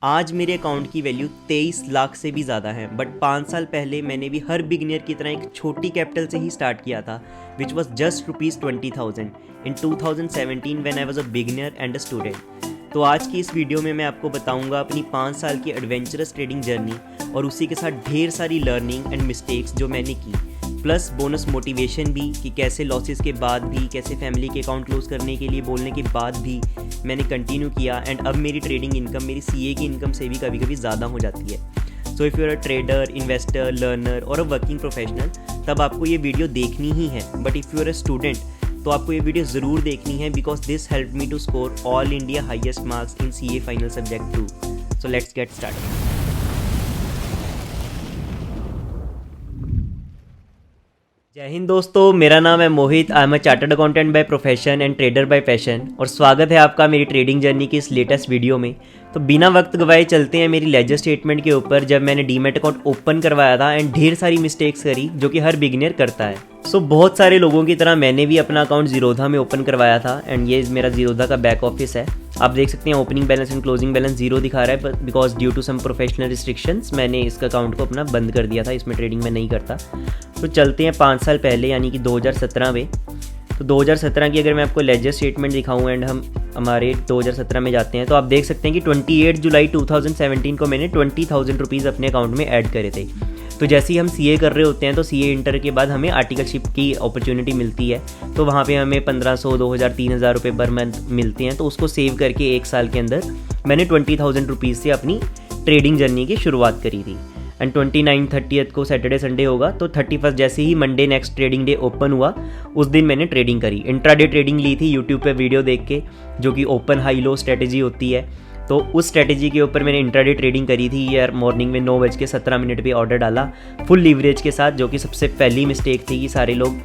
आज मेरे अकाउंट की वैल्यू 23 लाख से भी ज़्यादा है। बट 5 साल पहले मैंने भी हर बिगिनियर की तरह एक छोटी कैपिटल से ही स्टार्ट किया था, which was just ₹20,000 in 2017 when I was a beginner and a student. तो आज की इस वीडियो में मैं आपको बताऊंगा अपनी 5 साल की एडवेंचरस ट्रेडिंग जर्नी और उसी के साथ ढेर सारी लर्निंग एंड मिस्टेक्स जो मैंने की, प्लस बोनस मोटिवेशन भी कि कैसे लॉसेस के बाद भी, कैसे फैमिली के अकाउंट क्लोज करने के लिए बोलने के बाद भी मैंने कंटिन्यू किया। एंड अब मेरी ट्रेडिंग इनकम मेरी सीए की इनकम से भी कभी कभी ज़्यादा हो जाती है। So if you are a trader, investor, learner और अ वर्किंग प्रोफेशनल, तब आपको ये वीडियो देखनी ही है। But if you are a student तो आपको ये वीडियो ज़रूर देखनी है, because this help me to score all India highest marks in CA final subject 2। So let's get started. Jai Hind दोस्तों, मेरा नाम है Mohit. I am a chartered accountant by profession and trader by passion, और स्वागत है आपका मेरी ट्रेडिंग जर्नी की इस लेटेस्ट वीडियो में। तो बिना वक्त गवाए चलते हैं मेरी लेजर स्टेटमेंट के ऊपर, जब मैंने डीमैट अकाउंट ओपन करवाया था एंड ढेर सारी मिस्टेक्स करी जो कि हर बिगिनियर करता है। सो बहुत सारे लोगों की तरह मैंने भी अपना अकाउंट जीरोधा में ओपन करवाया था, एंड ये मेरा जीरोधा का बैक ऑफिस है। आप देख सकते हैं opening balance and closing balance zero दिखा रहा है, because due to some professional restrictions मैंने इसका अकाउंट को अपना बंद कर दिया था, इसमें ट्रेडिंग में नहीं करता। तो चलते हैं 5 साल पहले यानी कि 2017 में। तो 2017 की अगर मैं आपको लेजर स्टेटमेंट दिखाऊं एंड हम हमारे 2017 में जाते हैं, तो आप देख सकते हैं कि 28 जुलाई 2017 को मैंने 20,000 रुपीज़ अपने अकाउंट में ऐड करे थे। तो जैसे ही हम सीए कर रहे होते हैं तो सीए इंटर के बाद हमें आर्टिकलशिप की अपॉर्चुनिटी मिलती है, तो वहाँ पे हमें 1500, 2000, 3000 रुपये पर मंथ मिलते हैं। तो उसको सेव करके 1 साल के अंदर मैंने 20,000 रुपीज़ से अपनी ट्रेडिंग जर्नी की शुरुआत करी थी। एंड 29, 30 को सैटरडे संडे होगा, तो 31 जैसे ही Monday next trading day open हुआ, उस दिन मैंने ट्रेडिंग करी। इंट्राडे ट्रेडिंग ली थी यूट्यूब पे वीडियो देख के, जो कि ओपन हाई लो स्ट्रेटेजी होती है। तो उस स्ट्रेटेजी के ऊपर मैंने इंट्राडे ट्रेडिंग करी थी यार। मॉर्निंग में 9:17 पे ऑर्डर डाला फुल लीवरेज के साथ, जो कि सबसे पहली मिस्टेक थी कि सारे लोग,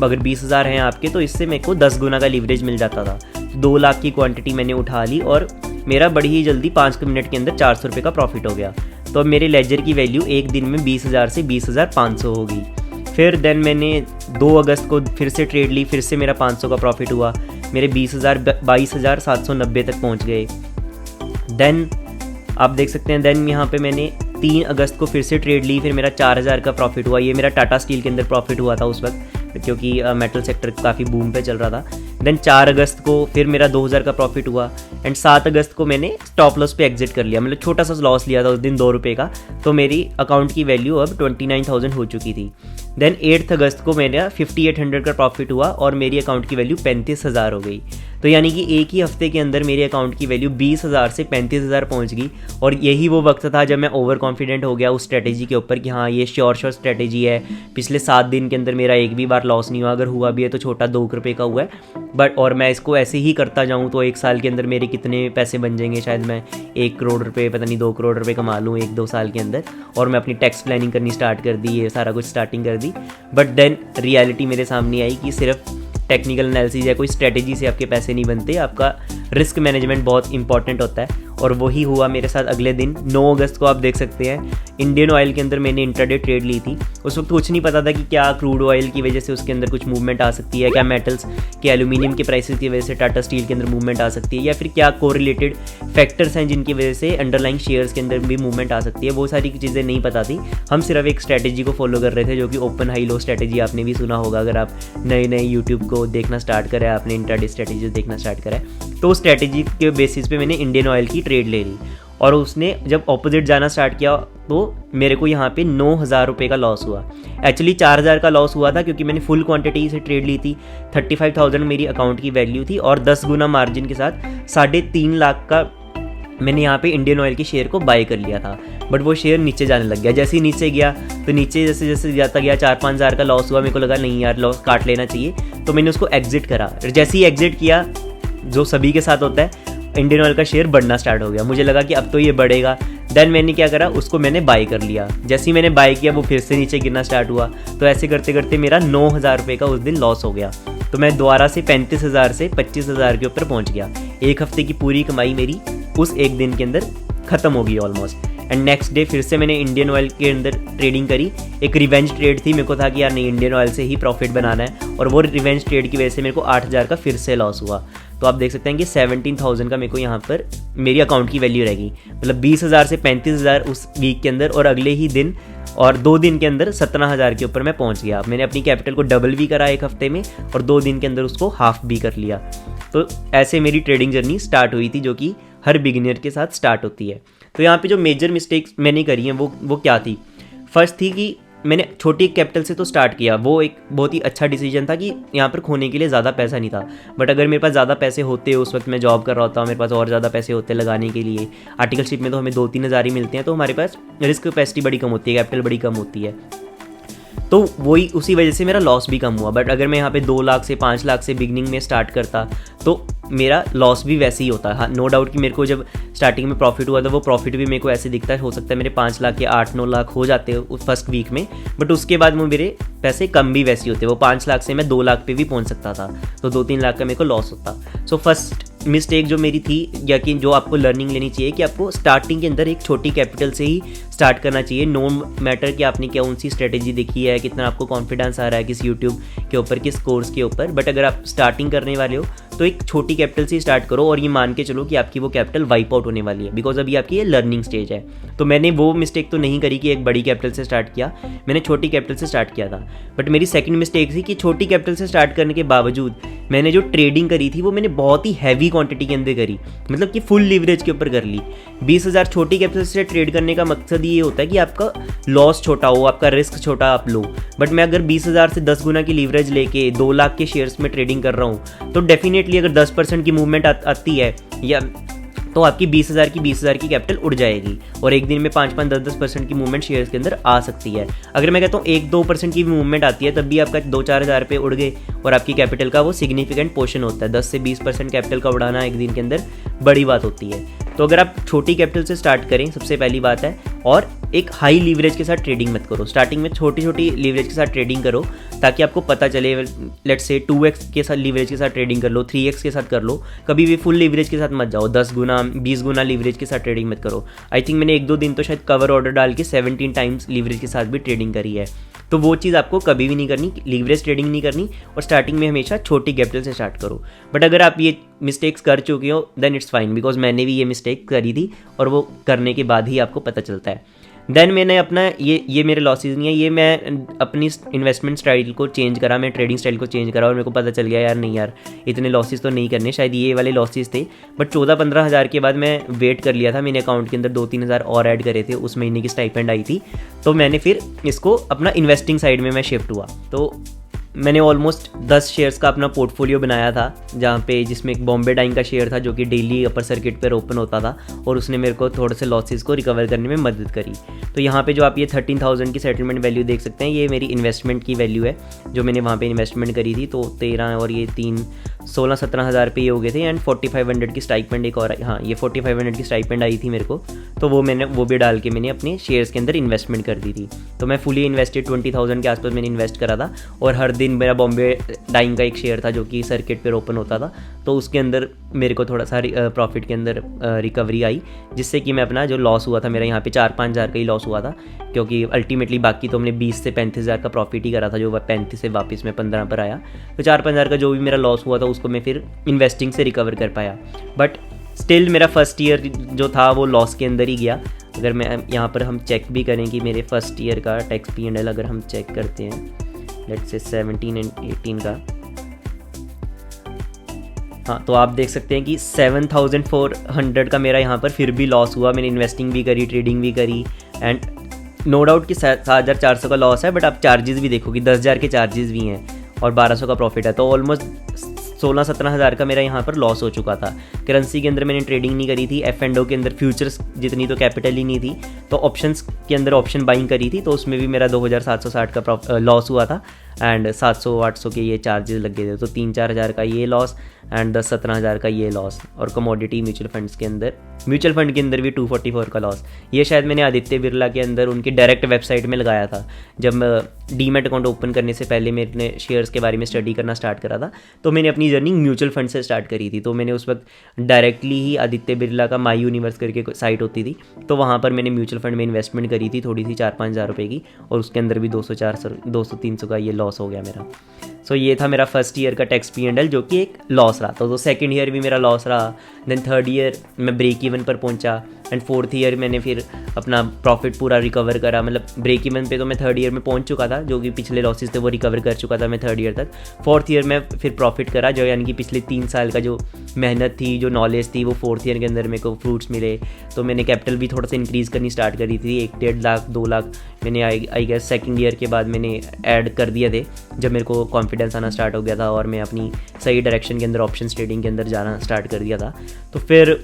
अगर 20,000 हैं आपके तो इससे मेरे को 10 गुना का लीवरेज मिल जाता था। 2 लाख की क्वांटिटी मैंने उठा ली और मेरा बड़ी ही जल्दी 5 मिनट के अंदर 400 रुपये का प्रॉफिट हो गया। तो अब मेरे लेजर की वैल्यू एक दिन में 20,000 से 20,500 होगी। फिर देन मैंने 2 अगस्त को फिर से ट्रेड ली, फिर से मेरा 500 का प्रॉफिट हुआ, मेरे 22,790 तक पहुंच गए। देन आप देख सकते हैं, देन यहाँ पे मैंने 3 अगस्त को फिर से ट्रेड ली, फिर मेरा 4,000 का प्रॉफिट हुआ। ये मेरा टाटा स्टील के अंदर प्रॉफिट हुआ था उस वक्त, क्योंकि मेटल सेक्टर काफ़ी बूम पे चल रहा था। देन 4 अगस्त को फिर मेरा 2,000 का प्रॉफिट हुआ, एंड 7 अगस्त को मैंने स्टॉप लॉस पे एग्जिट कर लिया, मतलब छोटा सा लॉस लिया था उस दिन 2 रुपये का। तो मेरी अकाउंट की वैल्यू अब 29,000 हो चुकी थी। देन 8 अगस्त को मेरा 5,800 का प्रॉफिट हुआ और मेरी अकाउंट की वैल्यू 35,000 हो गई। तो यानी कि एक ही हफ्ते के अंदर मेरे अकाउंट की वैल्यू 20,000 से 35,000 पहुंच गई। और यही वो वक्त था जब मैं ओवर कॉन्फिडेंट हो गया उस स्ट्रेटेजी के ऊपर कि हाँ ये श्योर स्ट्रेटेजी है। पिछले 7 दिन के अंदर मेरा एक भी बार लॉस नहीं हुआ, अगर हुआ भी है तो छोटा 2 रुपये का हुआ है। बट और मैं इसको ऐसे ही करता जाऊँ तो 1 साल के अंदर मेरे कितने पैसे बन जाएंगे, शायद मैं 1 करोड़ रुपये, पता नहीं 2 करोड़ रुपये कमा लूँ 1-2 साल के अंदर। और मैं अपनी टैक्स प्लानिंग करनी स्टार्ट कर दी, ये सारा कुछ स्टार्टिंग कर दी। बट देन रियलिटी मेरे सामने आई कि सिर्फ टेक्निकल एनालिसिस या कोई स्ट्रेटेजी से आपके पैसे नहीं बनते, आपका रिस्क मैनेजमेंट बहुत इंपॉर्टेंट होता है। और वही हुआ मेरे साथ अगले दिन 9 अगस्त को। आप देख सकते हैं इंडियन ऑयल के अंदर मैंने इंट्राडे ट्रेड ली थी। उस वक्त कुछ नहीं पता था कि क्या क्रूड ऑयल की वजह से उसके अंदर कुछ मूवमेंट आ सकती है, क्या मेटल्स के एल्यूमिनियम के प्राइसेस की वजह से टाटा स्टील के अंदर मूवमेंट आ सकती है, या फिर क्या कोरिलेटेड फैक्टर्स हैं जिनकी वजह से अंडरलाइंग शेयर्स के अंदर भी मूवमेंट आ सकती है। वो सारी चीज़ें नहीं पता थी। हम सिर्फ एक स्ट्रैटेजी को फॉलो कर रहे थे, जो कि ओपन हाई लो स्ट्रैटेजी आपने भी सुना होगा अगर आप नए यूट्यूब को देखना स्टार्ट करें, आपने इंट्राडे स्ट्रैटेजी देखना स्टार्ट करा है। तो उस स्ट्रैटेजी के बेसिस पे मैंने इंडियन ऑयल की ट्रेड ले ली, और उसने जब ऑपोजिट जाना स्टार्ट किया तो मेरे को यहाँ पे 9,000 रुपये का लॉस हुआ। एक्चुअली 4,000 का लॉस हुआ था क्योंकि मैंने फुल क्वांटिटी से ट्रेड ली थी। 35,000 मेरी अकाउंट की वैल्यू थी और 10 गुना मार्जिन के साथ 3.5 लाख का मैंने यहाँ पे इंडियन ऑयल के शेयर को बाय कर लिया था। बट वो शेयर नीचे जाने लग गया। जैसे ही नीचे गया तो नीचे जैसे जैसे जाता गया 4-5 हज़ार का लॉस हुआ। मेरे को लगा नहीं यार, लॉस काट लेना चाहिए, तो मैंने उसको एग्जिट करा। जैसे ही एग्जिट किया, जो सभी के साथ होता है, इंडियन ऑयल का शेयर बढ़ना स्टार्ट हो गया। मुझे लगा कि अब तो ये बढ़ेगा। देन मैंने क्या करा, उसको मैंने बाय कर लिया। जैसे ही मैंने बाय किया वो फिर से नीचे गिरना स्टार्ट हुआ। तो ऐसे करते करते मेरा 9,000 रुपये का उस दिन लॉस हो गया। तो मैं दोबारा से 35,000 से 25,000 के ऊपर पहुंच गया। एक हफ्ते की पूरी कमाई मेरी उस एक दिन के अंदर ख़त्म हो गई ऑलमोस्ट। एंड नेक्स्ट डे फिर से मैंने इंडियन ऑयल के अंदर ट्रेडिंग करी। एक रिवेंज ट्रेड थी, मेरे को था कि यार नहीं, इंडियन ऑयल से ही प्रॉफिट बनाना है, और वो रिवेंज ट्रेड की वजह से मेरे को 8,000 का फिर से लॉस हुआ। तो आप देख सकते हैं कि 17,000 का मेरे को यहाँ पर मेरी अकाउंट की वैल्यू रहेगी, मतलब 20,000 से 35,000 उस वीक के अंदर, और अगले ही दिन और 2 दिन के अंदर 17,000 के ऊपर मैं पहुँच गया। मैंने अपनी कैपिटल को डबल भी करा एक हफ्ते में, और 2 दिन के अंदर उसको हाफ भी कर लिया। तो ऐसे मेरी ट्रेडिंग जर्नी स्टार्ट हुई थी, जो कि हर बिगिनर के साथ स्टार्ट होती है। तो यहाँ पे जो मेजर मिस्टेक्स मैंने करी हैं वो क्या थी? फर्स्ट थी कि मैंने छोटी कैपिटल से तो स्टार्ट किया। वो एक बहुत ही अच्छा डिसीजन था कि यहाँ पर खोने के लिए ज़्यादा पैसा नहीं था, बट अगर मेरे पास ज़्यादा पैसे होते, उस वक्त मैं जॉब कर रहा होता, मेरे पास और ज़्यादा पैसे होते लगाने के लिए। आर्टिकलशिप में तो हमें 2-3 हज़ार ही मिलते हैं, तो हमारे पास रिस्क कैपेसिटी बड़ी कम होती है, कैपिटल बड़ी कम होती है, तो वही उसी वजह से मेरा लॉस भी कम हुआ। बट अगर मैं यहाँ पे 2 लाख से 5 लाख से बिगनिंग में स्टार्ट करता तो मेरा लॉस भी वैसे ही होता। हाँ, नो डाउट कि मेरे को जब स्टार्टिंग में प्रॉफिट हुआ था, वो प्रॉफिट भी मेरे को ऐसे दिखता है, हो सकता है मेरे 5 लाख या 8-9 लाख हो जाते हैं उस फर्स्ट वीक में, बट उसके बाद वो मेरे पैसे कम भी वैसे होते। वो 5 लाख से मैं 2 लाख पे भी पहुंच सकता था, तो 2-3 लाख का मेरे को लॉस होता। सो फर्स्ट मिस्टेक जो मेरी थी, या कि जो आपको लर्निंग लेनी चाहिए, कि आपको स्टार्टिंग के अंदर एक छोटी कैपिटल से ही स्टार्ट करना चाहिए। नो मैटर कि आपने कौन सी स्ट्रेटेजी देखी है, कितना आपको कॉन्फिडेंस आ रहा है किस यूट्यूब के ऊपर, किस कोर्स के ऊपर, बट अगर आप स्टार्टिंग करने वाले हो तो एक छोटी कैपिटल से स्टार्ट करो, और ये मान के चलो कि आपकी वो कैपिटल वाइप आउट होने वाली है, बिकॉज अभी आपकी ये लर्निंग स्टेज है। तो मैंने वो मिस्टेक तो नहीं करी कि एक बड़ी कैपिटल से स्टार्ट किया, मैंने छोटी कैपिटल से स्टार्ट किया था। बट मेरी सेकंड मिस्टेक थी कि छोटी कैपिटल से स्टार्ट करने के बावजूद मैंने जो ट्रेडिंग करी थी वो मैंने बहुत ही हैवी क्वांटिटी के अंदर करी, मतलब कि फुल लीवरेज के ऊपर कर ली। 20,000 छोटी कैपिटल से ट्रेड करने का मकसद ये होता है कि आपका लॉस छोटा हो, आपका रिस्क छोटा आप लो। बट मैं अगर 20,000 से 10 गुना की लीवरेज लेके 2 लाख के शेयर्स में ट्रेडिंग कर रहा हूँ, तो डेफिनेटली अगर 10% की मूवमेंट आती है, या तो आपकी 20,000 की कैपिटल उड़ जाएगी, और एक दिन में 5-5, 10-10% की मूवमेंट शेयर्स के अंदर आ सकती है। अगर मैं कहता हूँ 1-2% की भी मूवमेंट आती है, तब भी आपका 2-4 हज़ार रुपये उड़ गए, और आपकी कैपिटल का वो सिग्निफिकेंट पोर्शन होता है। 10 से 20% कैपिटल का उड़ाना एक दिन के अंदर बड़ी बात होती है। तो अगर आप छोटी कैपिटल से स्टार्ट करें, सबसे पहली बात है, और एक हाई लीवरेज के साथ ट्रेडिंग मत करो। स्टार्टिंग में छोटी छोटी लीवरेज के साथ ट्रेडिंग करो, ताकि आपको पता चले। लेट्स से 2x के साथ लीवरेज के साथ ट्रेडिंग कर लो, 3x के साथ कर लो, कभी भी फुल लीवरेज के साथ मत जाओ। 10 गुना 20 गुना लीवरेज के साथ ट्रेडिंग मत करो। आई थिंक मैंने 1-2 दिन तो शायद कवर ऑर्डर डाल के 17 टाइम्स लीवरेज के साथ भी ट्रेडिंग करी है। तो वो चीज़ आपको कभी भी नहीं करनी, लीवरेज ट्रेडिंग नहीं करनी, और स्टार्टिंग में हमेशा छोटी कैपिटल से स्टार्ट करो। बट अगर आप ये मिस्टेक्स कर चुके हो, देन इट्स फाइन, बिकॉज मैंने भी ये मिस्टेक करी थी, और वो करने के बाद ही आपको पता चलता है। देन मैंने अपना ये मेरे लॉसेज नहीं है, ये मैं अपनी इन्वेस्टमेंट स्टाइल को चेंज करा, मैं ट्रेडिंग स्टाइल को चेंज करा, और मेरे को पता चल गया यार नहीं यार, इतने लॉसेज तो नहीं करने, शायद ये वाले लॉसेज थे। बट 14-15 हज़ार के बाद मैं वेट कर लिया था, मैंने अकाउंट के अंदर 2-3 हज़ार और ऐड करे थे, उस महीने की स्टाइपेंड आई थी, तो मैंने फिर इसको अपना इन्वेस्टिंग साइड में मैं शिफ्ट हुआ। तो मैंने ऑलमोस्ट 10 शेयर्स का अपना पोर्टफोलियो बनाया था, जहाँ पे जिसमें एक बॉम्बे डाइंग का शेयर था, जो कि डेली अपर सर्किट पर ओपन होता था, और उसने मेरे को थोड़े से लॉसेस को रिकवर करने में मदद करी। तो यहाँ पे जो आप ये 13,000 की सेटलमेंट वैल्यू देख सकते हैं, ये मेरी इन्वेस्टमेंट की वैल्यू है, जो मैंने वहाँ पे इन्वेस्टमेंट करी थी। तो 13 और ये 3 16-17 हज़ार रुपये हो गए थे, एंड 4500 की स्टाइपेंड एक और, हाँ ये 4500 की स्टाइपेंड आई थी मेरे को, तो वो भी डाल के मैंने अपने शेयर्स के अंदर इन्वेस्टमेंट कर दी थी। तो मैं फुली इन्वेस्टेड 20,000 के आसपास मैंने इन्वेस्ट करा था, और हर दिन मेरा बॉम्बे डाइंग का एक शेयर था जो कि सर्किट पर ओपन होता था, तो उसके अंदर मेरे को थोड़ा सा प्रॉफिट के अंदर रिकवरी आई, जिससे कि मैं अपना जो लॉस हुआ था मेरा यहाँ पे 4-5 हज़ार का ही लॉस हुआ था, क्योंकि अल्टीमेटली बाकी तो हमने 20 से 35 हज़ार का प्रॉफिट ही करा था, जो 35 से वापस में 15 पर आया। तो 4-5 हज़ार का जो भी मेरा लॉस हुआ था उसको मैं फिर इन्वेस्टिंग से रिकवर कर पाया। बट स्टिल मेरा फर्स्ट ईयर जो था वो लॉस के अंदर ही गया। अगर मैं यहाँ पर हम चेक भी करें कि मेरे फर्स्ट ईयर का टैक्स P&L अगर हम चेक करते हैं, लेट्स से 17 एंड 18 का, हाँ, तो आप देख सकते हैं कि 7,400 का मेरा यहाँ पर फिर भी लॉस हुआ। मैंने इन्वेस्टिंग भी करी, ट्रेडिंग भी करी, एंड नो डाउट कि 7,400 का लॉस है, बट आप चार्जेस भी देखो कि 10,000 के चार्जेस भी हैं, और 1,200 का प्रॉफिट है, तो ऑलमोस्ट 16-17 हज़ार का मेरा यहाँ पर लॉस हो चुका था। करेंसी के अंदर मैंने ट्रेडिंग नहीं करी थी, F&O के अंदर फ्यूचर्स जितनी तो कैपिटल ही नहीं थी, तो ऑप्शंस के अंदर ऑप्शन बाइंग करी थी, तो उसमें भी मेरा 2,760 का लॉस हुआ था, एंड 700-800 के ये चार्जेस लग गए थे, तो 3-4 हज़ार का ये लॉस, एंड 10-17 हज़ार का ये लॉस। और कमोडिटी म्यूचुअल फंड के अंदर भी 244 का लॉस। ये शायद मैंने आदित्य बिरला के अंदर उनकी डायरेक्ट वेबसाइट में लगाया था, जब डीमैट अकाउंट ओपन करने से पहले मैंने शेयर्स के बारे में स्टडी करना स्टार्ट करा था, तो मैंने अपनी जर्नी म्यूचुअल फंड से स्टार्ट करी थी। तो मैंने उस वक्त डायरेक्टली ही आदित्य बिरला का माई यूनिवर्स करके साइट होती थी, तो वहाँ पर मैंने म्यूचुअल फंड में इन्वेस्टमेंट करी थी थोड़ी सी 4-5 हज़ार रुपये की, और उसके अंदर भी 200-300 का ये लॉस लॉस हो गया मेरा। सो ये था मेरा फर्स्ट ईयर का टैक्स P&L जो कि एक लॉस रहा। तो सेकंड ईयर भी मेरा लॉस रहा। देन थर्ड ईयर मैं ब्रेक इवन पर पहुंचा एंड फोर्थ ईयर मैंने फिर अपना प्रॉफिट पूरा रिकवर करा। मतलब ब्रेक इवन पे तो मैं थर्ड ईयर में पहुंच चुका था, जो कि पिछले लॉसेस थे वो रिकवर कर चुका था मैं थर्ड ईयर तक। फोर्थ ईयर में फिर प्रॉफिट करा, जो यानी कि पिछले 3 साल का जो मेहनत थी, जो नॉलेज थी, वो फोर्थ ईयर के अंदर मेरे को फ्रूट्स मिले। तो मैंने कैपिटल भी थोड़ा सा इंक्रीज़ करनी स्टार्ट करी थी, 1-1.5 लाख 2 लाख मैंने आई गेस सेकेंड ईयर के बाद मैंने ऐड कर दिए थे, जब मेरे को कॉन्फिडेंस आना स्टार्ट हो गया था और मैं अपनी सही डायरेक्शन के अंदर ऑप्शन ट्रेडिंग के अंदर जाना स्टार्ट कर दिया था। तो फिर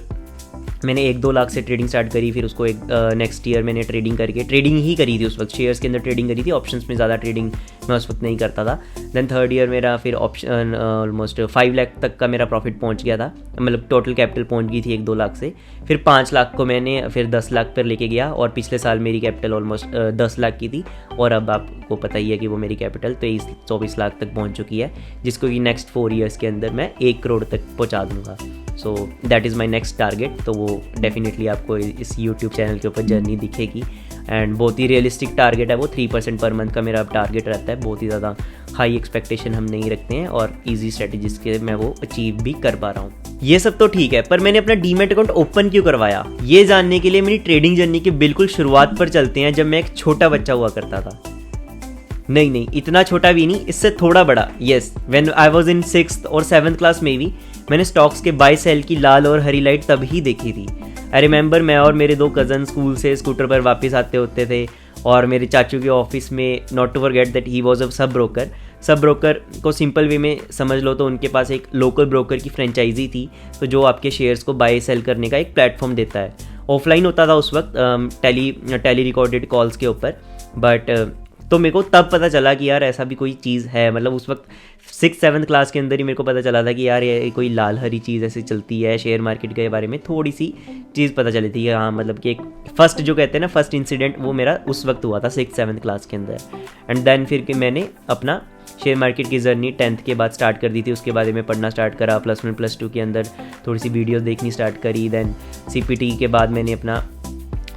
मैंने 1-2 लाख से ट्रेडिंग स्टार्ट करी। फिर उसको एक नेक्स्ट ईयर मैंने ट्रेडिंग ही करी थी उस वक्त, शेयर्स के अंदर ट्रेडिंग करी थी, ऑप्शंस में ज़्यादा ट्रेडिंग मैं उस वक्त नहीं करता था। देन थर्ड ईयर मेरा फिर ऑप्शन ऑलमोस्ट 5 लाख तक का मेरा प्रॉफिट पहुंच गया था, मतलब टोटल कैपिटल पहुंच गई थी 1-2 लाख से। फिर 5 लाख को मैंने फिर 10 लाख पर लेके गया और पिछले साल मेरी कैपिटल ऑलमोस्ट 10 लाख की थी और अब आपको पता ही है कि वो मेरी कैपिटल 23-24 लाख तक पहुँच चुकी है, जिसको कि नेक्स्ट 4 ईयर्स के अंदर मैं 1 करोड़ तक पहुँचा दूँगा। So that is my next target. तो वो डेफिनेटली आपको इस यूट्यूब चैनल के ऊपर जर्नी दिखेगी एंड बहुत ही रियलिस्टिक टारगेट है वो। 3% पर मंथ का मेरा अब टारगेट रहता है। बहुत ही ज़्यादा हाई एक्सपेक्टेशन हम नहीं रखते हैं और ईजी स्ट्रेटेजीज के मैं वो अचीव भी कर पा रहा हूँ। ये सब तो ठीक है, पर मैंने अपना डीमैट अकाउंट ओपन क्यों करवाया, ये जानने के लिए मेरी ट्रेडिंग जर्नी के बिल्कुल शुरुआत पर चलते हैं, जब मैं एक छोटा बच्चा हुआ करता था। नहीं, इतना छोटा भी नहीं, इससे थोड़ा बड़ा। Yes, when I was in 6th और 7th क्लास में भी मैंने स्टॉक्स के बाय सेल की लाल और हरी लाइट तब ही देखी थी। आई रिमेंबर मैं और मेरे 2 कज़न स्कूल से स्कूटर पर वापस आते होते थे और मेरे चाचू के ऑफिस में, not to forget that he was a sub broker को सिंपल वे में समझ लो तो उनके पास एक लोकल ब्रोकर की फ्रेंचाइजी थी, तो जो आपके शेयर्स को बाय सेल करने का एक प्लेटफॉर्म देता है। ऑफलाइन होता था उस वक्त, टेली रिकॉर्डेड कॉल्स के ऊपर, बट तो मेरे को तब पता चला कि यार ऐसा भी कोई चीज़ है। मतलब उस वक्त 6th-7th क्लास के अंदर ही मेरे को पता चला था कि यार ये कोई लाल हरी चीज़ ऐसे चलती है। शेयर मार्केट के बारे में थोड़ी सी चीज़ पता चली थी कि हाँ, मतलब कि एक फर्स्ट जो कहते हैं ना फर्स्ट इंसिडेंट, वो मेरा उस वक्त हुआ था 6th-7th क्लास के अंदर। एंड देन फिर मैंने अपना शेयर मार्केट की जर्नी 10th के बाद स्टार्ट कर दी थी। उसके बाद में पढ़ना स्टार्ट करा, +1 +2 के अंदर थोड़ी सी वीडियोस देखनी स्टार्ट करी। देन CPT के बाद मैंने अपना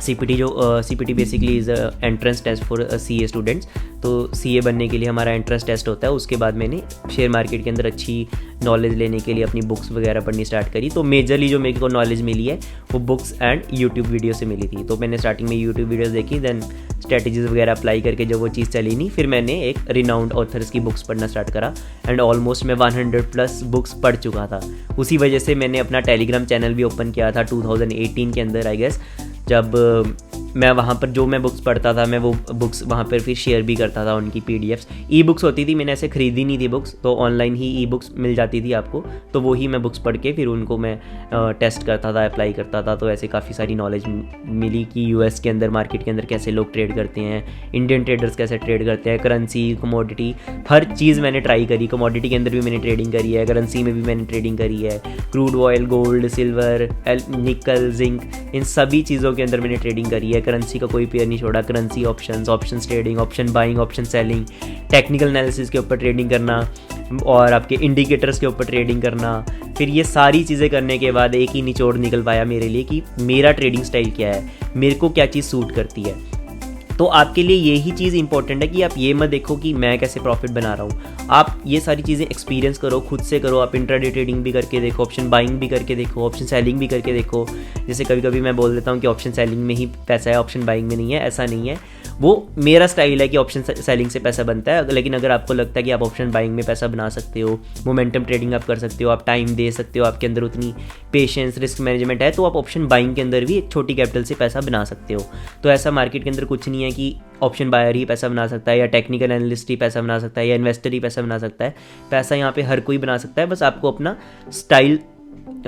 CPT basically is entrance test for CA students. तो CA बनने के लिए हमारा एंट्रेंस टेस्ट होता है। उसके बाद मैंने शेयर मार्केट के अंदर अच्छी नॉलेज लेने के लिए अपनी बुक्स वगैरह पढ़नी स्टार्ट करी। तो मेजरली जो मेरे को नॉलेज मिली है वो बुक्स एंड यूट्यूब वीडियो से मिली थी। तो मैंने स्टार्टिंग में यूट्यूब वीडियोस देखी, देन स्ट्रेटजीज वगैरह अप्लाई करके जब वो चीज़ चली नहीं, फिर मैंने एक रिनाउंड ऑथर्स की बुक्स पढ़ना स्टार्ट करा एंड ऑलमोस्ट मैं 100+ बुक्स पढ़ चुका था। उसी वजह से मैंने अपना टेलीग्राम चैनल भी ओपन किया था 2018 के अंदर आई गेस, जब मैं वहाँ पर जो मैं बुक्स पढ़ता था, मैं वो बुक्स वहाँ पर फिर शेयर भी करता था। उनकी PDFs ई बुक्स होती थी, मैंने ऐसे ख़रीदी नहीं थी बुक्स, तो ऑनलाइन ही ई बुक्स मिल जाती थी आपको, तो वो ही मैं बुक्स पढ़ के फिर उनको मैं टेस्ट करता था, अप्लाई करता था। तो ऐसे काफ़ी सारी नॉलेज मिली कि US के अंदर मार्केट के अंदर कैसे लोग ट्रेड करते हैं, इंडियन ट्रेडर्स कैसे ट्रेड करते हैं, करेंसी, कमोडिटी, हर चीज़ मैंने ट्राई करी। कमोडिटी के अंदर भी मैंने ट्रेडिंग करी है, करेंसी में भी मैंने ट्रेडिंग करी है, क्रूड ऑयल, गोल्ड, सिल्वर, निकल, जिंक, इन सभी चीज़ों के अंदर मैंने ट्रेडिंग करी है। करेंसी का कोई पेयर नहीं छोड़ा, currency, options trading, option buying, option selling, technical analysis के ऊपर ट्रेडिंग करना और आपके इंडिकेटर्स के ऊपर ट्रेडिंग करना। फिर ये सारी चीज़ें करने के बाद एक ही निचोड़ निकल पाया मेरे लिए कि मेरा ट्रेडिंग स्टाइल क्या है, मेरे को क्या चीज़ सूट करती है। तो आपके लिए यही चीज़ इंपॉर्टेंट है कि आप ये मत देखो कि मैं कैसे प्रॉफिट बना रहा हूँ, आप ये सारी चीज़ें एक्सपीरियंस करो, खुद से करो। आप इंट्राडे ट्रेडिंग भी करके देखो, ऑप्शन बाइंग भी करके देखो, ऑप्शन सेलिंग भी करके देखो। जैसे कभी कभी मैं बोल देता हूँ कि ऑप्शन सेलिंग में ही पैसा है, ऑप्शन बाइंग में नहीं है, ऐसा नहीं है। वो मेरा स्टाइल है कि ऑप्शन सेलिंग से पैसा बनता है, लेकिन अगर आपको लगता है कि आप ऑप्शन बाइंग में पैसा बना सकते हो, मोमेंटम ट्रेडिंग आप कर सकते हो, आप टाइम दे सकते हो, आपके अंदर उतनी पेशेंस, रिस्क मैनेजमेंट है, तो आप ऑप्शन बाइंग के अंदर भी एक छोटी कैपिटल से पैसा बना सकते हो। तो ऐसा मार्केट के अंदर कुछ नहीं है कि ऑप्शन बायर ही पैसा बना सकता है या टेक्निकल एनालिस्ट ही पैसा बना सकता है या इन्वेस्टर ही पैसा बना सकता है। पैसा यहाँ पे हर कोई बना सकता है, बस आपको अपना स्टाइल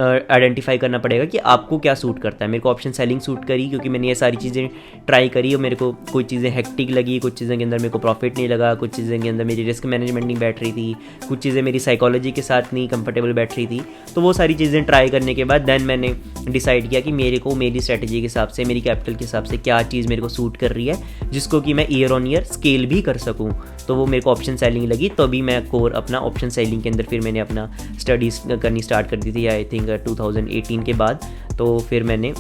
आइडेंटिफाई करना पड़ेगा कि आपको क्या सूट करता है। मेरे को ऑप्शन सेलिंग सूट करी क्योंकि मैंने ये सारी चीज़ें ट्राई करी और मेरे को कुछ चीज़ें हेक्टिक लगी, कुछ चीज़ें के अंदर मेरे को प्रॉफिट नहीं लगा, कुछ चीज़ें के अंदर मेरी रिस्क मैनेजमेंट नहीं बैठ रही थी, कुछ चीज़ें मेरी साइकोलॉजी के साथ नहीं कंफर्टेबल बैठ रही थी। तो वो सारी चीज़ें ट्राई करने के बाद देन मैंने डिसाइड किया कि मेरे को मेरी स्ट्रेटजी के हिसाब से, मेरी कैपिटल के हिसाब से क्या चीज़ मेरे को सूट कर रही है जिसको कि मैं ईयर ऑन ईयर स्केल भी कर सकूँ। तो वो मेरे को ऑप्शन सेलिंग लगी, तभी मैं कोर अपना ऑप्शन सेलिंग के अंदर फिर मैंने अपना स्टडीज़ करनी स्टार्ट कर दी थी आई थिंक 2018 के बाद। तो फिर मैंने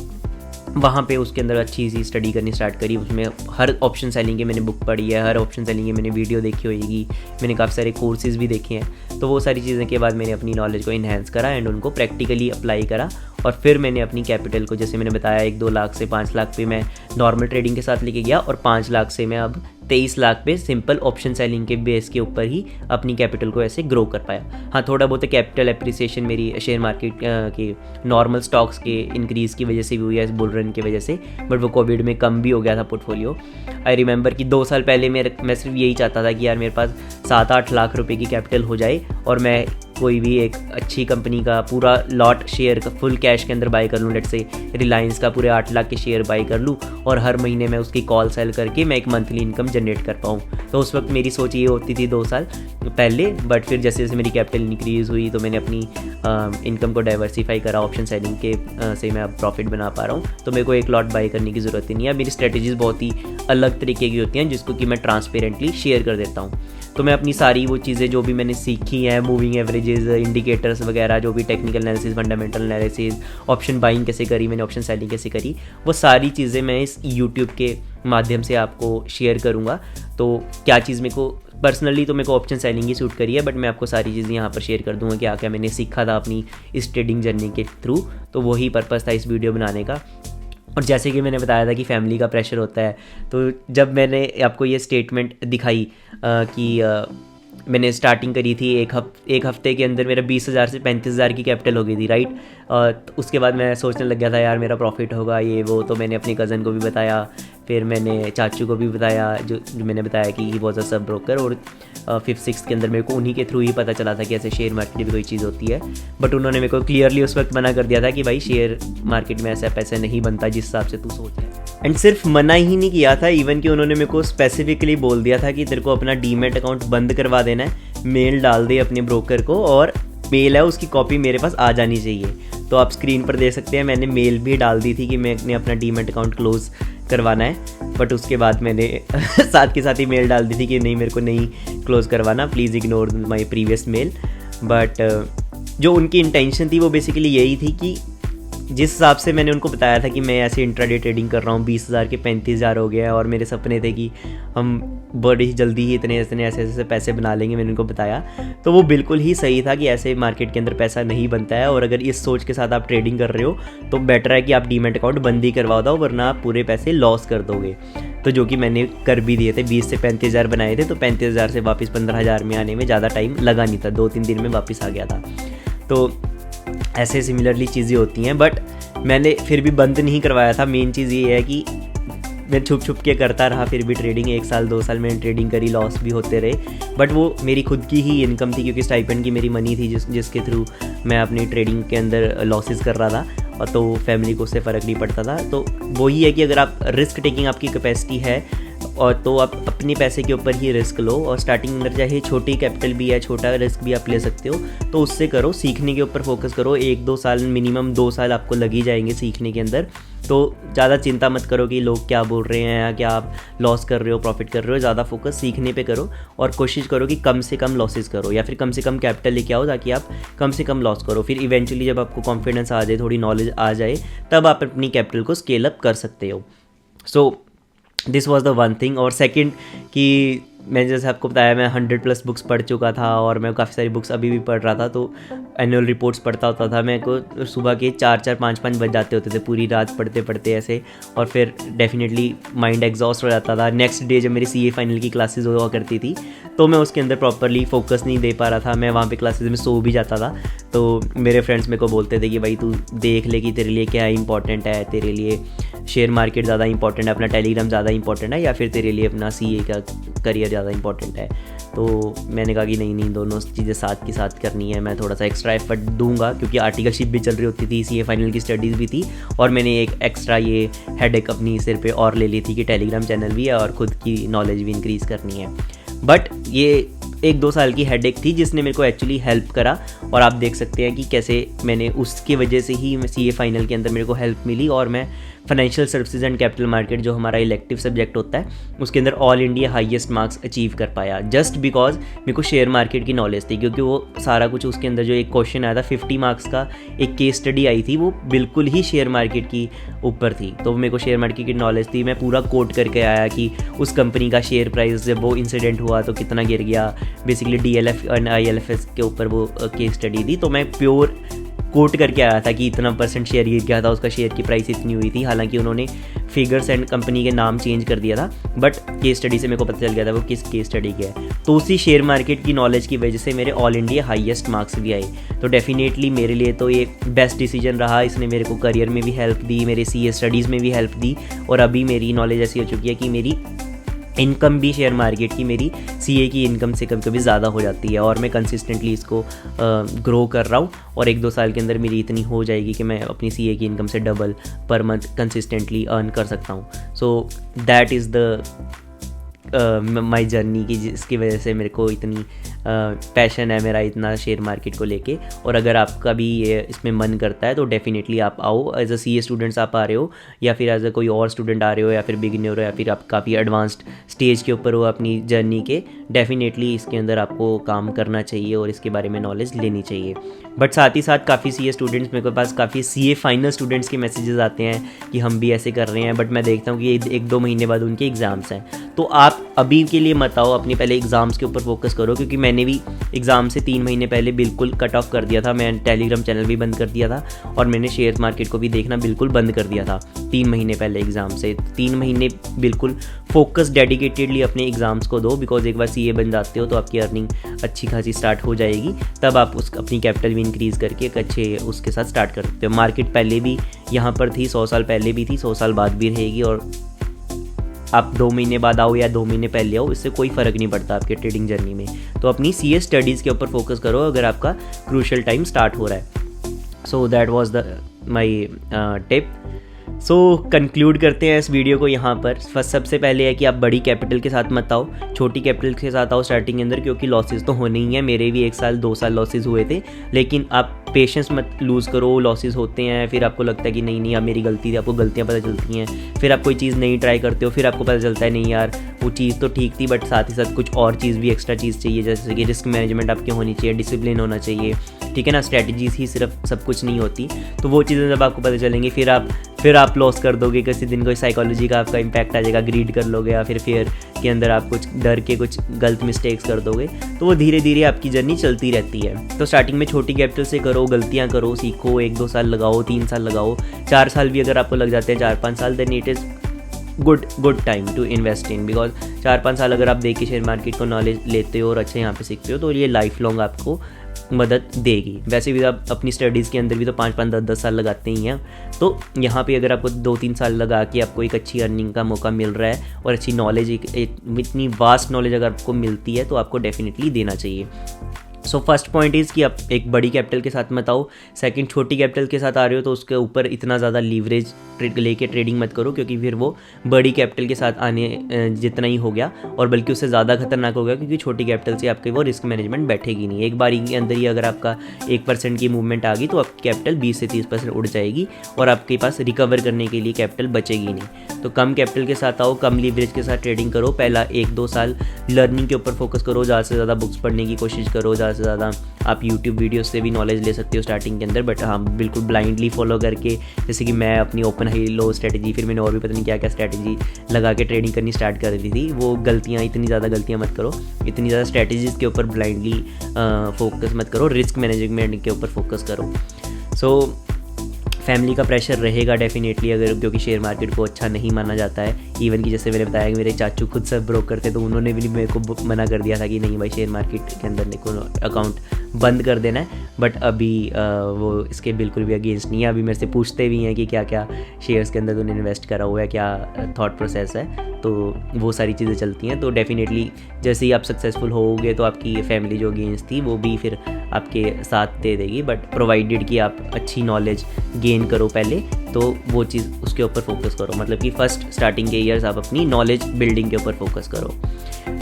वहाँ पे उसके अंदर अच्छी सी स्टडी करनी स्टार्ट करी। उसमें हर ऑप्शन सेलिंग की मैंने बुक पढ़ी है, हर ऑप्शन सेलिंग की मैंने वीडियो देखी होगी, मैंने काफ़ी सारे कोर्सेज़ भी देखे हैं। तो वो सारी चीज़ें के बाद मैंने अपनी नॉलेज को इन्हेंस करा एंड उनको प्रैक्टिकली अप्लाई करा। और फिर मैंने अपनी कैपिटल को, जैसे मैंने बताया, 1-2 लाख से 5 लाख पे मैं नॉर्मल ट्रेडिंग के साथ लेके गया, और 5 लाख से मैं अब 23 लाख पे सिंपल ऑप्शन सेलिंग के बेस के ऊपर ही अपनी कैपिटल को ऐसे ग्रो कर पाया। हाँ, थोड़ा बहुत कैपिटल एप्रिसिएशन मेरी शेयर मार्केट के नॉर्मल स्टॉक्स के इंक्रीज़ की वजह से भी हुई है, बुल रन की वजह से, बट वो कोविड में कम भी हो गया था पोर्टफोलियो। आई रिमेंबर कि 2 साल पहले मैं सिर्फ यही चाहता था कि यार मेरे पास 7-8 लाख रुपए की कैपिटल हो जाए और मैं कोई भी एक अच्छी कंपनी का पूरा लॉट शेयर का फुल कैश के अंदर बाय कर लूँ। लेट्स से रिलायंस का पूरे 8 लाख के शेयर बाय कर लूँ और हर महीने मैं उसकी कॉल सेल करके मैं एक मंथली इनकम जनरेट कर पाऊँ। तो उस वक्त मेरी सोच ये होती थी 2 साल पहले, बट फिर जैसे जैसे मेरी कैपिटल इंक्रीज़ हुई तो मैंने अपनी इनकम को डाइवर्सीफाई करा। ऑप्शन सेलिंग के से मैं अब प्रॉफिट बना पा रहा हूँ, तो मेरे को एक लॉट बाय करने की ज़रूरत ही नहीं है। मेरी स्ट्रेटजीज़ बहुत ही अलग तरीके की होती हैं जिसको कि मैं ट्रांसपेरेंटली शेयर कर देता हूँ। तो मैं अपनी सारी वो चीज़ें जो भी मैंने सीखी हैं, मूविंग एवरेजेस, इंडिकेटर्स वगैरह, जो भी technical analysis, fundamental analysis, option buying कैसे करी मैंने, ऑप्शन सेलिंग कैसे करी, वो सारी चीज़ें मैं इस यूट्यूब के माध्यम से आपको शेयर करूँगा। तो क्या चीज़ मेरे को पर्सनली तो मेरे को ऑप्शन सेलिंग ही सूट करी है, बट मैं आपको सारी चीज़ें यहाँ पर शेयर कर दूँगा क्या क्या मैंने सीखा था अपनी इस ट्रेडिंग जर्नी के थ्रू। तो वही पर्पज़ था इस वीडियो बनाने का। और जैसे कि मैंने बताया था कि फैमिली का प्रेशर होता है, तो जब मैंने आपको ये स्टेटमेंट दिखाई कि मैंने स्टार्टिंग करी थी, एक हफ्ते के अंदर मेरा 20,000 से 35,000 की कैपिटल हो गई थी, राइट। तो उसके बाद मैं सोचने लग गया था यार मेरा प्रॉफिट होगा ये वो। तो मैंने अपने कज़न को भी बताया, फिर मैंने चाचू को भी बताया, जो मैंने बताया कि he was a sub broker. और 5th-6th के अंदर मेरे को उन्हीं के थ्रू ही पता चला था कि ऐसे शेयर मार्केट भी कोई चीज़ होती है। बट उन्होंने मेरे को क्लियरली उस वक्त मना कर दिया था कि भाई शेयर मार्केट में ऐसा पैसा नहीं बनता जिस हिसाब से तू सोच रहा है। एंड सिर्फ मना ही नहीं किया था, इवन कि उन्होंने मेरे को स्पेसिफिकली बोल दिया था कि तेरे को अपना डीमैट अकाउंट बंद करवा देना है, मेल डाल दे अपने ब्रोकर को, और मेल है उसकी कॉपी मेरे पास आ जानी चाहिए। तो आप स्क्रीन पर देख सकते हैं मैंने मेल भी डाल दी थी कि मैंने अपना डीमैट अकाउंट क्लोज़ करवाना है। बट उसके बाद मैंने साथ के साथ ही मेल डाल दी थी कि नहीं, मेरे को नहीं क्लोज़ करवाना, please ignore my previous mail. But जो उनकी इंटेंशन थी वो बेसिकली यही थी कि जिस हिसाब से मैंने उनको बताया था कि मैं ऐसे इंट्राडे ट्रेडिंग कर रहा हूँ, 20,000 के 35,000 हो गया है, और मेरे सपने थे कि हम बड़ी ही जल्दी ही इतने ऐसे पैसे बना लेंगे, मैंने उनको बताया। तो वो बिल्कुल ही सही था कि ऐसे मार्केट के अंदर पैसा नहीं बनता है, और अगर इस सोच के साथ आप ट्रेडिंग कर रहे हो तो बेटर है कि आप डीमैट अकाउंट बंद ही करवा दो, वरना आप पूरे पैसे लॉस कर दोगे। तो जो कि मैंने कर भी दिए थे, 20 से 35,000 बनाए थे, तो 35,000 से वापस 15,000 में आने में ज़्यादा टाइम लगा नहीं था, 2-3 दिन में वापस आ गया था। तो ऐसे सिमिलरली चीज़ें होती हैं, बट मैंने फिर भी बंद नहीं करवाया था। मेन चीज़ ये है कि मैं छुप छुप के करता रहा, फिर भी ट्रेडिंग 1 साल 2 साल मैंने ट्रेडिंग करी, लॉस भी होते रहे, बट वो मेरी खुद की ही इनकम थी, क्योंकि स्टाइपेंड की मेरी मनी थी जिसके थ्रू मैं अपनी ट्रेडिंग के अंदर लॉसेस कर रहा था, और तो फैमिली को उससे फ़र्क नहीं पड़ता था। तो वही है कि अगर आप रिस्क टेकिंग आपकी कैपेसिटी है, और तो आप अपने पैसे के ऊपर ही रिस्क लो, और स्टार्टिंग में चाहे छोटी कैपिटल भी है, छोटा रिस्क भी आप ले सकते हो, तो उससे करो, सीखने के ऊपर फोकस करो। 1-2 साल, मिनिमम 2 साल आपको लग ही जाएंगे सीखने के अंदर। तो ज़्यादा चिंता मत करो कि लोग क्या बोल रहे हैं, या क्या आप लॉस कर रहे हो, प्रॉफिट कर रहे हो। ज़्यादा फोकस सीखने पे करो, और कोशिश करो कि कम से कम लॉसेस करो, या फिर कम से कम कैपिटल लेके आओ ताकि आप कम से कम लॉस करो। फिर इवेंचुअली जब आपको कॉन्फिडेंस आ जाए, थोड़ी नॉलेज आ जाए, तब आप अपनी कैपिटल को स्केल अप कर सकते हो। So this was the one thing. और सेकेंड कि मैंने जैसे आपको बताया, मैं 100+ बुक्स पढ़ चुका था, और मैं काफ़ी सारी बुक्स अभी भी पढ़ रहा था। तो एनुअल रिपोर्ट्स पढ़ता होता था, मेरे को सुबह के 4-4, 5-5 बज जाते होते थे पूरी रात पढ़ते पढ़ते ऐसे, और फिर डेफिनेटली माइंड एग्जॉस्ट हो जाता था। नेक्स्ट डे जब मेरी CA फाइनल की क्लासेस हुआ करती थी, तो मैं उसके अंदर प्रॉपरली फोकस नहीं दे पा रहा था, मैं वहाँ पे क्लासेस में सो भी जाता था। तो मेरे फ्रेंड्स मेरे को बोलते थे कि भाई तू देख ले कि तेरे लिए क्या इंपॉर्टेंट है, तेरे लिए शेयर मार्केट ज़्यादा इंपॉर्टेंट है, अपना टेलीग्राम ज़्यादा इंपॉर्टेंट है, या फिर तेरे लिए अपना CA का करियर ज़्यादा इंपॉर्टेंट है। तो मैंने कहा कि नहीं, दोनों चीज़ें साथ की साथ करनी है। मैं थोड़ा सा एक्स्ट्रा एफर्ट दूंगा, क्योंकि आर्टिकलशिप भी चल रही होती थी, CA फाइनल की स्टडीज़ भी थी, और मैंने एक एक्स्ट्रा ये हेडेक अपनी सिर पे और ले ली थी कि टेलीग्राम चैनल भी है और ख़ुद की नॉलेज भी इंक्रीज़ करनी है। बट ये 1-2 साल की हेडेक थी जिसने मेरे को एक्चुअली हेल्प करा, और आप देख सकते हैं कि कैसे मैंने उसकी वजह से ही CA फाइनल के अंदर मेरे को हेल्प मिली, और मैं financial services and capital market जो हमारा इलेक्टिव सब्जेक्ट होता है उसके अंदर all India highest marks achieve कर पाया, जस्ट बिकॉज मेरे को शेयर मार्केट की नॉलेज थी। क्योंकि वो सारा कुछ उसके अंदर जो एक क्वेश्चन आया था 50 मार्क्स का, एक केस स्टडी आई थी, वो बिल्कुल ही शेयर मार्केट की ऊपर थी। तो मेरे को शेयर मार्केट की नॉलेज थी, मैं पूरा कोट करके आया कि उस कंपनी का शेयर प्राइस जब वो इंसिडेंट हुआ तो कितना गिर गया। बेसिकली DLF एंड ILFS के ऊपर वो केस स्टडी थी, तो मैं प्योर कोट करके आया था कि इतना % शेयर गिर गया था, उसका शेयर की प्राइस इतनी हुई थी। हालांकि उन्होंने फिगर्स एंड कंपनी के नाम चेंज कर दिया था, बट केस स्टडी से मेरे को पता चल गया था वो किस केस स्टडी के है। तो उसी शेयर मार्केट की नॉलेज की वजह से मेरे ऑल इंडिया हाईएस्ट मार्क्स भी आए। तो डेफिनेटली मेरे लिए तो ये बेस्ट डिसीजन रहा। इसने मेरे को करियर में भी हेल्प दी, मेरे CA स्टडीज़ में भी हेल्प दी, और अभी मेरी नॉलेज ऐसी हो चुकी है कि मेरी इनकम भी शेयर मार्केट की मेरी CA की इनकम से कभी कभी ज़्यादा हो जाती है। और मैं कंसिस्टेंटली इसको ग्रो कर रहा हूँ, और 1-2 साल के अंदर मेरी इतनी हो जाएगी कि मैं अपनी CA की इनकम से double per month consistently earn कर सकता हूँ। So that is the my journey की, जिसकी वजह से मेरे को इतनी पैशन है मेरा इतना शेयर मार्केट को लेके। और अगर आपका भी ये इसमें मन करता है तो डेफिनेटली आप आओ। एज अ CA स्टूडेंट्स आप आ रहे हो, या फिर एज अ कोई और स्टूडेंट आ रहे हो, या फिर बिगिनर हो, या फिर आप काफ़ी एडवांस्ड स्टेज के ऊपर हो अपनी जर्नी के, डेफिनेटली इसके अंदर आपको काम करना चाहिए और इसके बारे में नॉलेज लेनी चाहिए। बट साथ ही साथ काफ़ी CA स्टूडेंट्स, मेरे पास काफ़ी CA फाइनल स्टूडेंट्स के मैसेजेस आते हैं कि हम भी ऐसे कर रहे हैं, बट मैं देखता हूँ कि 1-2 महीने बाद उनके एग्ज़ाम्स हैं। तो आप अभी के लिए मत आओ, अपनी पहले एग्ज़ाम्स के ऊपर फोकस करो। क्योंकि मैंने भी एग्ज़ाम से 3 महीने पहले बिल्कुल कट ऑफ कर दिया था, मैं टेलीग्राम चैनल भी बंद कर दिया था, और मैंने शेयर मार्केट को भी देखना बिल्कुल बंद कर दिया था 3 महीने पहले एग्ज़ाम से। 3 महीने बिल्कुल फोकस डेडिकेटेडली अपने एग्ज़ाम्स को दो, बिकॉज एक बार CA बन जाते हो तो आपकी अर्निंग अच्छी खासी स्टार्ट हो जाएगी। तब आप अपनी कैपिटल भी इंक्रीज़ करके एक अच्छे उसके साथ स्टार्ट कर सकते हो। मार्केट पहले भी यहाँ पर थी, 100 साल पहले भी थी, 100 साल बाद भी रहेगी, और आप 2 महीने बाद आओ या 2 महीने पहले आओ, इससे कोई फ़र्क नहीं पड़ता आपके ट्रेडिंग जर्नी में। तो अपनी CA स्टडीज़ के ऊपर फोकस करो अगर आपका क्रूशियल टाइम स्टार्ट हो रहा है। So that was the my tip. So conclude करते हैं इस वीडियो को यहाँ पर। फर्स्ट सबसे पहले है कि आप बड़ी कैपिटल के साथ मत आओ, छोटी कैपिटल के साथ आओ स्टार्टिंग के अंदर, क्योंकि लॉसेस तो होने ही हैं। मेरे भी 1 साल 2 साल लॉसेस हुए थे, लेकिन आप पेशेंस मत लूज़ करो। लॉसेस होते हैं, फिर आपको लगता है कि नहीं अब मेरी गलती थी, आपको गलतियाँ पता चलती हैं। फिर आप कोई चीज़ नहीं ट्राई करते हो, फिर आपको पता चलता है नहीं यार वो चीज़ तो ठीक थी, बट साथ ही साथ कुछ और चीज़ भी, एक्स्ट्रा चीज़ चाहिए, जैसे कि रिस्क मैनेजमेंट आपकी होनी चाहिए, डिसिप्लिन होना चाहिए, ठीक है ना। स्ट्रैटेजीज ही सिर्फ सब कुछ नहीं होती। तो वो चीज़ें जब आपको पता चलेंगी, फिर आप लॉस कर दोगे किसी दिन, कोई साइकोलॉजी का आपका इम्पैक्ट आ जाएगा, ग्रीड कर लोगे, या फिर फेयर के अंदर आप कुछ डर के कुछ गलत मिस्टेक्स कर दोगे। तो वो धीरे धीरे आपकी जर्नी चलती रहती है। तो स्टार्टिंग में छोटी कैपिटल से करो, गलतियाँ करो, सीखो, 1-2 साल लगाओ, 3 साल लगाओ, 4 साल भी अगर आपको लग जाते हैं, 4-5 साल, then it is good time to invest in. Because 4-5 साल अगर आप देख के शेयर मार्केट को नॉलेज लेते हो और अच्छे यहाँ पे सीखते हो, तो ये लाइफ लॉन्ग आपको मदद देगी। वैसे भी आप अपनी स्टडीज़ के अंदर भी तो 5-5, 10-10 साल लगाते ही हैं। तो यहाँ पे अगर आपको 2-3 साल लगा के आपको एक अच्छी अर्निंग का मौका मिल रहा है, और अच्छी नॉलेज, एक इतनी वास्ट नॉलेज अगर आपको मिलती है, तो आपको डेफिनेटली देना चाहिए। सो फर्स्ट पॉइंट इज़ कि आप एक बड़ी कैपिटल के साथ मत आओ। सेकंड, छोटी कैपिटल के साथ आ रहे हो तो उसके ऊपर इतना ज़्यादा लीवरेज लेके ट्रेडिंग मत करो, क्योंकि फिर वो बड़ी कैपिटल के साथ आने जितना ही हो गया, और बल्कि उससे ज़्यादा खतरनाक हो गया, क्योंकि छोटी कैपिटल से आपके वो रिस्क मैनेजमेंट बैठेगी नहीं। एक बार के अंदर ही अगर आपका 1% की मूवमेंट आ गई तो आपकी कैपिटल 20 से 30% उड़ जाएगी, और आपके पास रिकवर करने के लिए कैपिटल बचेगी नहीं। तो कम कैपिटल के साथ आओ, कम लीवरेज के साथ ट्रेडिंग करो। पहला 1-2 साल लर्निंग के ऊपर फोकस करो, ज़्यादा से ज़्यादा बुक्स पढ़ने की कोशिश करो, ज़्यादा से ज़्यादा आप यूट्यूब वीडियोस से भी नॉलेज ले सकते हो स्टार्टिंग के अंदर, बट हाँ बिल्कुल ब्लाइंडली फॉलो करके, जैसे कि मैं अपनी ओपन हाई लो स्ट्रेटजी, फिर मैंने और भी पता नहीं क्या क्या स्ट्रेटजी लगा के ट्रेडिंग करनी स्टार्ट कर दी थी। वो गलतियाँ, इतनी ज़्यादा गलतियाँ मत करो, इतनी ज़्यादा स्ट्रेटजीज़ के ऊपर ब्लाइंडली फोकस मत करो, रिस्क मैनेजमेंट के ऊपर फोकस करो। सो फैमिली का प्रेशर रहेगा डेफिनेटली, अगर क्योंकि शेयर मार्केट को अच्छा नहीं माना जाता है। इवन कि जैसे मैंने बताया कि मेरे चाचू खुद सब ब्रोकर थे, तो उन्होंने भी मेरे को मना कर दिया था कि नहीं भाई शेयर मार्केट के अंदर देखो अकाउंट बंद कर देना है। बट अभी वो इसके बिल्कुल भी अगेंस्ट नहीं है। अभी मेरे से पूछते भी हैं कि क्या क्या शेयर्स के अंदर तूने इन्वेस्ट करा हुआ है, क्या थॉट प्रोसेस है, तो वो सारी चीज़ें चलती हैं। तो डेफिनेटली जैसे ही आप सक्सेसफुल होगे तो आपकी फैमिली जो अगेंस्ट थी वो भी फिर आपके साथ दे देगी, बट प्रोवाइडेड कि आप अच्छी नॉलेज गेन करो पहले, तो वो चीज़ उसके ऊपर फोकस करो। मतलब कि फर्स्ट स्टार्टिंग के ईयर्स आप अपनी नॉलेज बिल्डिंग के ऊपर फोकस करो।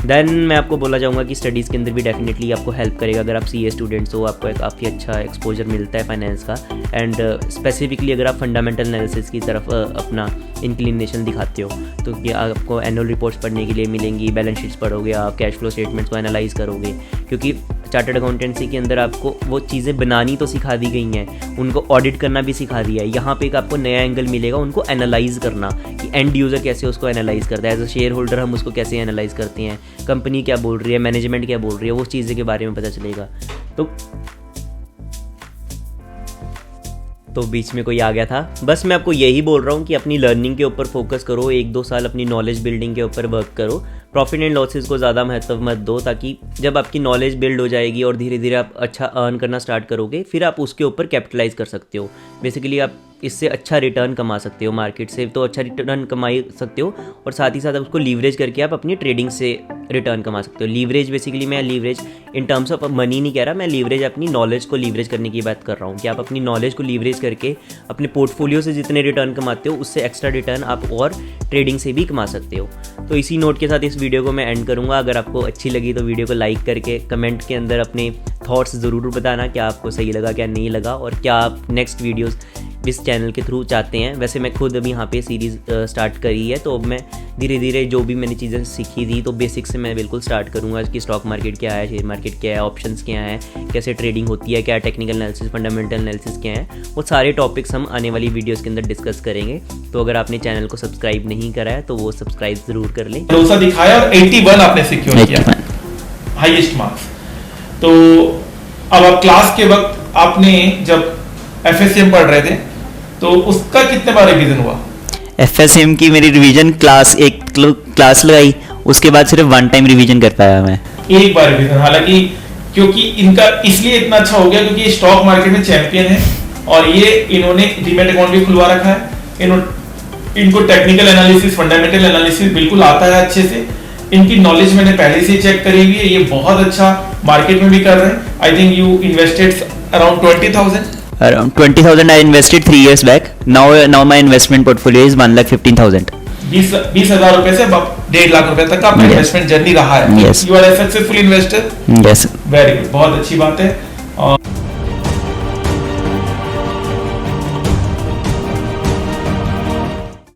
देन मैं आपको बोला जाऊँगा कि स्टडीज़ के अंदर भी डेफिनेटली आपको हेल्प करेगा। अगर आप CA स्टूडेंट्स हो, आपको एक काफ़ी अच्छा एक्सपोजर मिलता है फाइनेंस का, एंड स्पेसिफिकली अगर आप फंडामेंटल एनालिसिस की तरफ अपना इंक्लिनेशन दिखाते हो तो कि आपको एनुअल रिपोर्ट्स पढ़ने के लिए मिलेंगी, बैलेंस शीट्स पढ़ोगे, आप कैश फ्लो स्टेटमेंट्स को एनालाइज करोगे, क्योंकि चार्टर्ड अकाउंटेंसी के अंदर आपको वो चीज़ें बनानी तो सिखा दी गई हैं, उनको ऑडिट करना भी सिखा दिया है। यहाँ पे एक आपको नया एंगल मिलेगा उनको एनालाइज करना, कि एंड यूज़र कैसे उसको एनालाइज करता है, एज अ शेयर होल्डर हम उसको कैसे एनालाइज करते हैं, कंपनी क्या बोल रही है, मैनेजमेंट क्या बोल रही है, वो चीज़ें के बारे में पता चलेगा। तो बीच में कोई आ गया था। बस मैं आपको यही बोल रहा हूँ कि अपनी लर्निंग के ऊपर फोकस करो, 1-2 साल अपनी नॉलेज बिल्डिंग के ऊपर वर्क करो, प्रॉफिट एंड लॉसेस को ज़्यादा महत्व मत दो, ताकि जब आपकी नॉलेज बिल्ड हो जाएगी और धीरे धीरे आप अच्छा अर्न करना स्टार्ट करोगे, फिर आप उसके ऊपर कैपिटलाइज कर सकते हो। बेसिकली आप इससे अच्छा रिटर्न कमा सकते हो, मार्केट से तो अच्छा रिटर्न कमा सकते हो, और साथ ही साथ आप उसको लीवरेज करके आप अपनी ट्रेडिंग से रिटर्न कमा सकते हो। लीवरेज बेसिकली मैं leverage in terms of money नहीं कह रहा, मैं लीवरेज अपनी नॉलेज को लीवरेज करने की बात कर रहा हूँ, कि आप अपनी नॉलेज को लीवरेज करके अपने पोर्टफोलियो से जितने रिटर्न कमाते हो उससे एक्स्ट्रा रिटर्न आप और ट्रेडिंग से भी कमा सकते हो। तो इसी नोट के साथ इस वीडियो को मैं एंड करूँगा। अगर आपको अच्छी लगी तो वीडियो को लाइक करके कमेंट के अंदर अपने थॉट्स ज़रूर बताना, क्या आपको सही लगा क्या नहीं लगा, और क्या आप नेक्स्ट वीडियोज़ इस चैनल के थ्रू चाहते हैं। वैसे मैं खुद अभी यहाँ पे सीरीज़ स्टार्ट करी है, तो अब मैं धीरे धीरे जो भी मैंने चीज़ें सीखी थी तो बेसिक से मैं बिल्कुल स्टार्ट करूँगा कि स्टॉक मार्केट क्या है, शेयर मार्केट क्या है, ऑप्शंस क्या है, कैसे ट्रेडिंग होती है, क्या टेक्निकल एनालिसिस, फंडामेंटल एनालिसिस क्या है, वो सारे टॉपिक्स हम आने वाली वीडियोज़ के अंदर डिस्कस करेंगे। तो अगर आपने चैनल को सब्सक्राइब नहीं करा है तो वो सब्सक्राइब ज़रूर कर लें। भरोसा दिखाया और 81 आपने सिक्योर किया, हाईएस्ट मार्क्स। तो अब आप क्लास के वक्त आपने जब FSM पढ़ रहे थे तो उसका कितने बार रिवीजन हुआ? FSM की मेरी रिवीजन एक क्लास लगाई, उसके बाद सिर्फ 1 टाइम रिवीजन कर पाया मैं, एक बार रिवीजन। हालांकि क्योंकि इनका इसलिए इतना अच्छा हो गया क्योंकि स्टॉक मार्केट में चैंपियन है, और ये इन्होंने डीमैट अकाउंट भी खुलवा रखा है, इनको टेक्निकल एनालिसिस, फंडामेंटल एनालिसिस बिल्कुल आता है अच्छे से, इनकी नॉलेज मैंने पहले से चेक करी हुई है, ये बहुत अच्छा मार्केट में भी कर रहे हैं। I think you invested around 20,000। Around 20,000 I invested 3 years back. Now my investment portfolio is 1,15,000. 20,000 रुपए से 1.5 लाख रुपए तक का आपका इन्वेस्टमेंट जर्नी रहा है। Yes. You are a successful investor. Yes. Very good, बहुत अच्छी बात है।